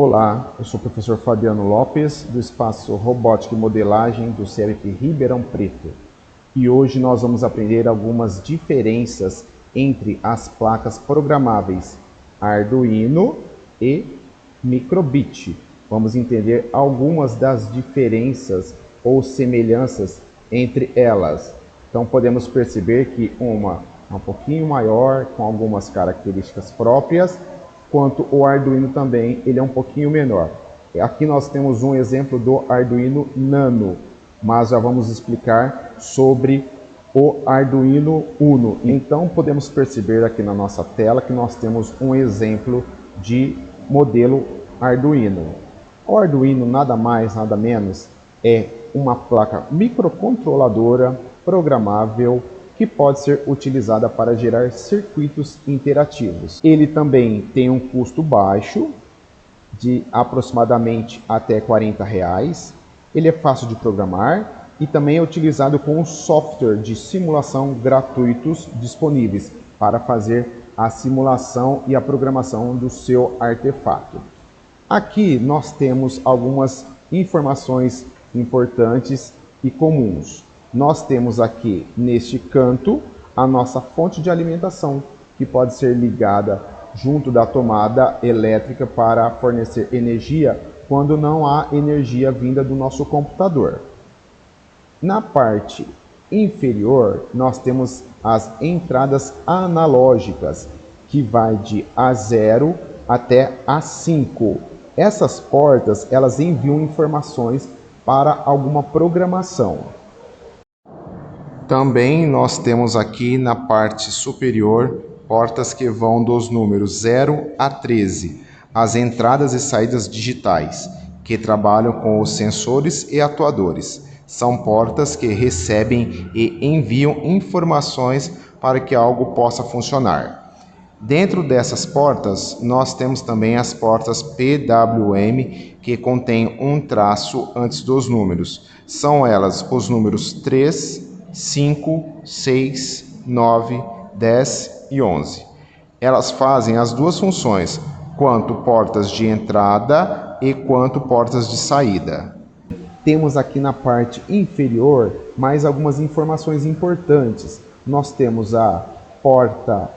Olá, eu sou o professor Fabiano Lopes, do Espaço Robótica e Modelagem do CEP Ribeirão Preto. E hoje nós vamos aprender algumas diferenças entre as placas programáveis Arduino e Microbit. Vamos entender algumas das diferenças ou semelhanças entre elas. Então podemos perceber que uma é um pouquinho maior, com algumas características próprias, quanto o Arduino também, ele é um pouquinho menor. Aqui nós temos um exemplo do Arduino Nano, mas já vamos explicar sobre o Arduino Uno. Então podemos perceber aqui na nossa tela que nós temos um exemplo de modelo Arduino. O Arduino nada mais, nada menos é uma placa microcontroladora programável que pode ser utilizada para gerar circuitos interativos. Ele também tem um custo baixo, de aproximadamente até R$40. Ele é fácil de programar e também é utilizado com um software de simulação gratuitos disponíveis para fazer a simulação e a programação do seu artefato. Aqui nós temos algumas informações importantes e comuns. Nós temos aqui neste canto a nossa fonte de alimentação, que pode ser ligada junto da tomada elétrica para fornecer energia quando não há energia vinda do nosso computador. Na parte inferior, nós temos as entradas analógicas, que vai de A0 até A5. Essas portas, elas enviam informações para alguma programação. Também nós temos aqui na parte superior portas que vão dos números 0 a 13, as entradas e saídas digitais, que trabalham com os sensores e atuadores. São portas que recebem e enviam informações para que algo possa funcionar. Dentro dessas portas, nós temos também as portas PWM, que contêm um traço antes dos números. São elas os números 3, 5, 6, 9, 10 e 11. Elas fazem as duas funções, quanto portas de entrada e quanto portas de saída. Temos aqui na parte inferior mais algumas informações importantes. Nós temos a porta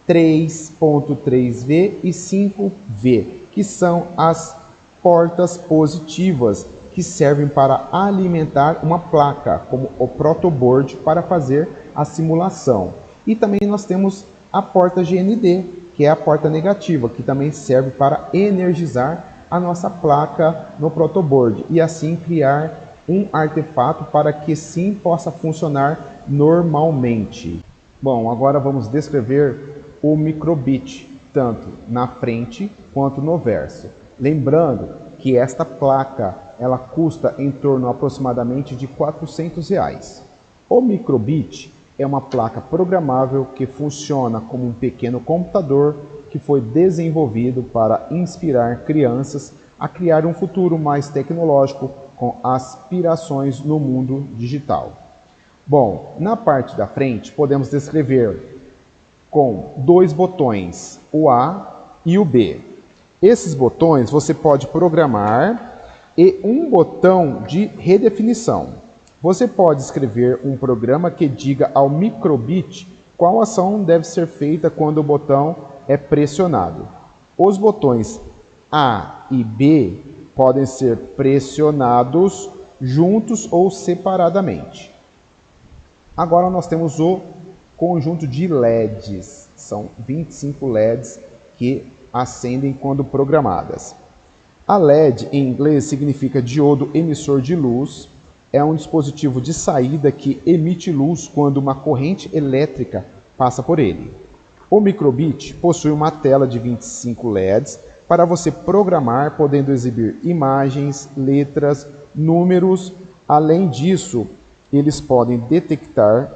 3.3V e 5V, que são as portas positivas, que servem para alimentar uma placa, como o protoboard, para fazer a simulação. E também nós temos a porta GND, que é a porta negativa, que também serve para energizar a nossa placa no protoboard e assim criar um artefato para que sim possa funcionar normalmente. Bom, agora vamos descrever o Microbit, tanto na frente quanto no verso. Lembrando que esta placa ela custa em torno aproximadamente de R$400. O Microbit é uma placa programável que funciona como um pequeno computador que foi desenvolvido para inspirar crianças a criar um futuro mais tecnológico com aspirações no mundo digital. Bom, na parte da frente podemos descrever com dois botões, o A e o B. Esses botões você pode programar e um botão de redefinição. Você pode escrever um programa que diga ao Microbit qual ação deve ser feita quando o botão é pressionado. Os botões A e B podem ser pressionados juntos ou separadamente. Agora nós temos o conjunto de LEDs. São 25 LEDs que acendem quando programadas. A LED em inglês significa diodo emissor de luz. É um dispositivo de saída que emite luz quando uma corrente elétrica passa por ele. O Microbit possui uma tela de 25 LEDs para você programar, podendo exibir imagens, letras, números. Além disso, eles podem detectar,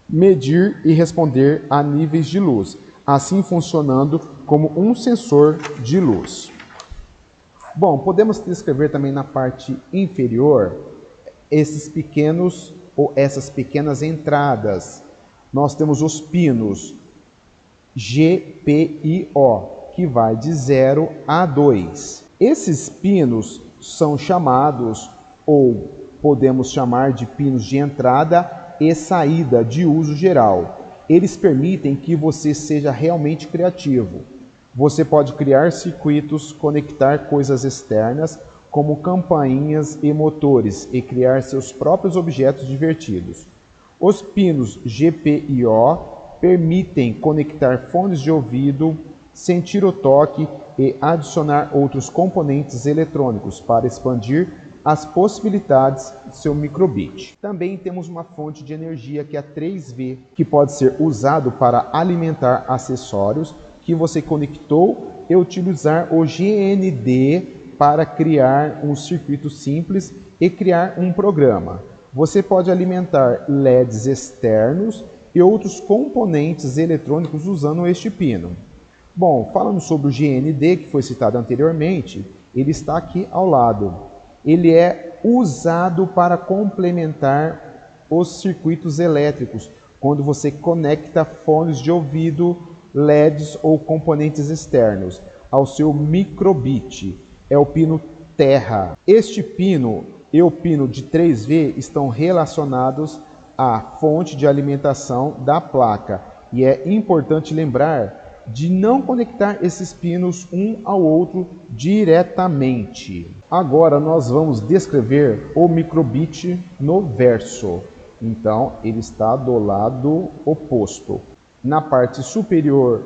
medir e responder a níveis de luz, assim funcionando como um sensor de luz. Bom, podemos descrever também na parte inferior esses pequenos ou essas pequenas entradas. Nós temos os pinos GPIO, que vai de 0 a 2. Esses pinos são chamados, ou podemos chamar de pinos de entrada e saída de uso geral. Eles permitem que você seja realmente criativo. Você pode criar circuitos, conectar coisas externas, como campainhas e motores, e criar seus próprios objetos divertidos. Os pinos GPIO permitem conectar fones de ouvido, sentir o toque e adicionar outros componentes eletrônicos para expandir as possibilidades do seu microbit. Também temos uma fonte de energia que é a 3V, que pode ser usado para alimentar acessórios que você conectou e utilizar o GND para criar um circuito simples e criar um programa. Você pode alimentar LEDs externos e outros componentes eletrônicos usando este pino. Bom, falando sobre o GND, que foi citado anteriormente, ele está aqui ao lado. Ele é usado para complementar os circuitos elétricos, quando você conecta fones de ouvido, LEDs ou componentes externos ao seu microbit. É o pino Terra. Este pino e o pino de 3V estão relacionados à fonte de alimentação da placa. E é importante lembrar de não conectar esses pinos um ao outro diretamente. Agora nós vamos descrever o microbit no verso. Então ele está do lado oposto. Na parte superior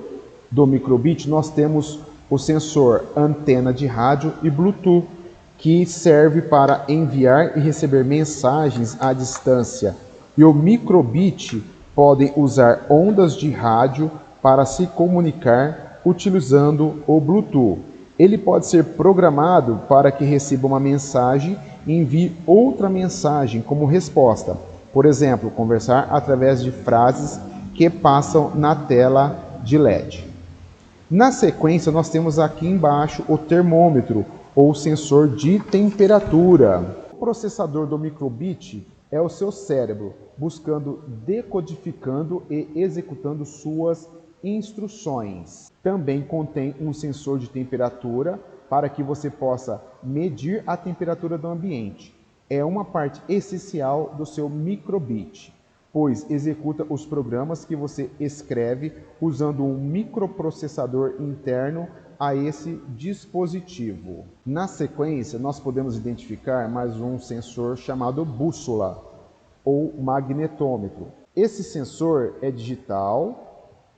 do microbit nós temos o sensor antena de rádio e Bluetooth, que serve para enviar e receber mensagens à distância. E o microbit pode usar ondas de rádio para se comunicar utilizando o Bluetooth. Ele pode ser programado para que receba uma mensagem e envie outra mensagem como resposta. Por exemplo, conversar através de frases que passam na tela de LED. Na sequência, nós temos aqui embaixo o termômetro ou sensor de temperatura. O processador do microbit é o seu cérebro, buscando, decodificando e executando suas instruções. Também contém um sensor de temperatura para que você possa medir a temperatura do ambiente. É uma parte essencial do seu microbit, pois executa os programas que você escreve usando um microprocessador interno a esse dispositivo. Na sequência, nós podemos identificar mais um sensor chamado bússola ou magnetômetro. Esse sensor é digital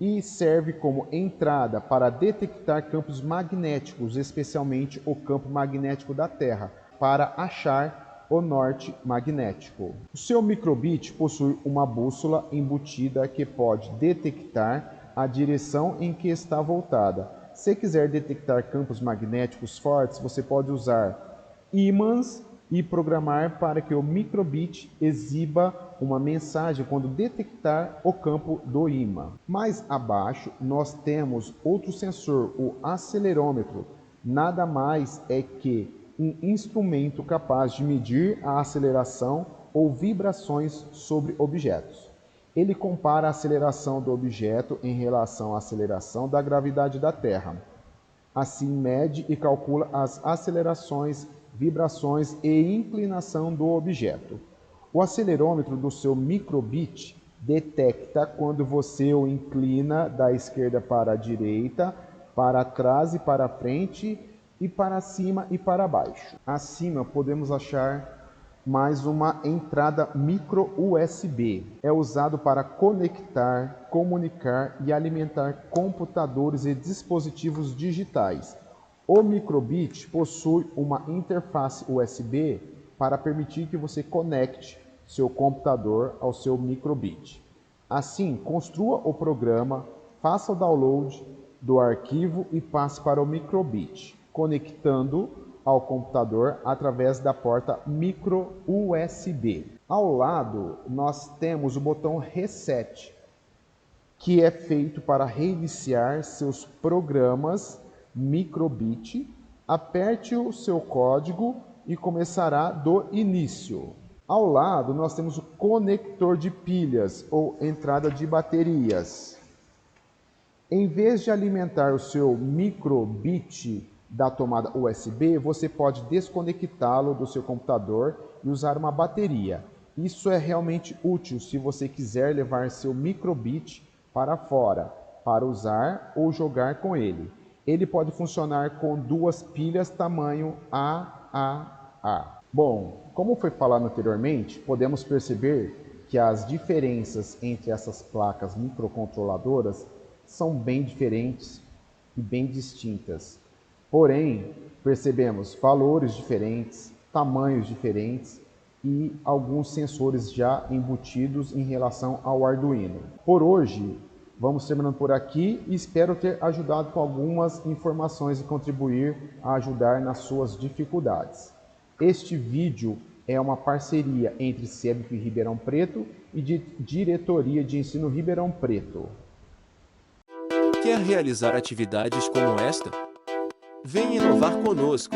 e serve como entrada para detectar campos magnéticos, especialmente o campo magnético da Terra, para achar o norte magnético. O seu microbit possui uma bússola embutida que pode detectar a direção em que está voltada. Se quiser detectar campos magnéticos fortes, você pode usar ímãs e programar para que o microbit exiba uma mensagem quando detectar o campo do ímã. Mais abaixo, nós temos outro sensor, o acelerômetro. Nada mais é que um instrumento capaz de medir a aceleração ou vibrações sobre objetos. Ele compara a aceleração do objeto em relação à aceleração da gravidade da Terra. Assim, mede e calcula as acelerações, vibrações e inclinação do objeto. O acelerômetro do seu microbit detecta quando você o inclina da esquerda para a direita, para trás e para frente, e para cima e para baixo. Acima podemos achar mais uma entrada micro USB. É usado para conectar, comunicar e alimentar computadores e dispositivos digitais. O microbit possui uma interface USB para permitir que você conecte seu computador ao seu microbit. Assim, construa o programa, faça o download do arquivo e passe para o microbit, conectando ao computador através da porta micro USB. Ao lado, nós temos o botão Reset, que é feito para reiniciar seus programas microbit. Aperte o seu código e começará do início. Ao lado, nós temos o conector de pilhas ou entrada de baterias. Em vez de alimentar o seu microbit da tomada USB, você pode desconectá-lo do seu computador e usar uma bateria. Isso é realmente útil se você quiser levar seu microbit para fora, para usar ou jogar com ele. Ele pode funcionar com duas pilhas tamanho AAA. Bom, como foi falado anteriormente, podemos perceber que as diferenças entre essas placas microcontroladoras são bem diferentes e bem distintas. Porém, percebemos valores diferentes, tamanhos diferentes e alguns sensores já embutidos em relação ao Arduino. Por hoje, vamos terminando por aqui e espero ter ajudado com algumas informações e contribuir a ajudar nas suas dificuldades. Este vídeo é uma parceria entre CEBP Ribeirão Preto e Diretoria de Ensino Ribeirão Preto. Quer realizar atividades como esta? Venha inovar conosco!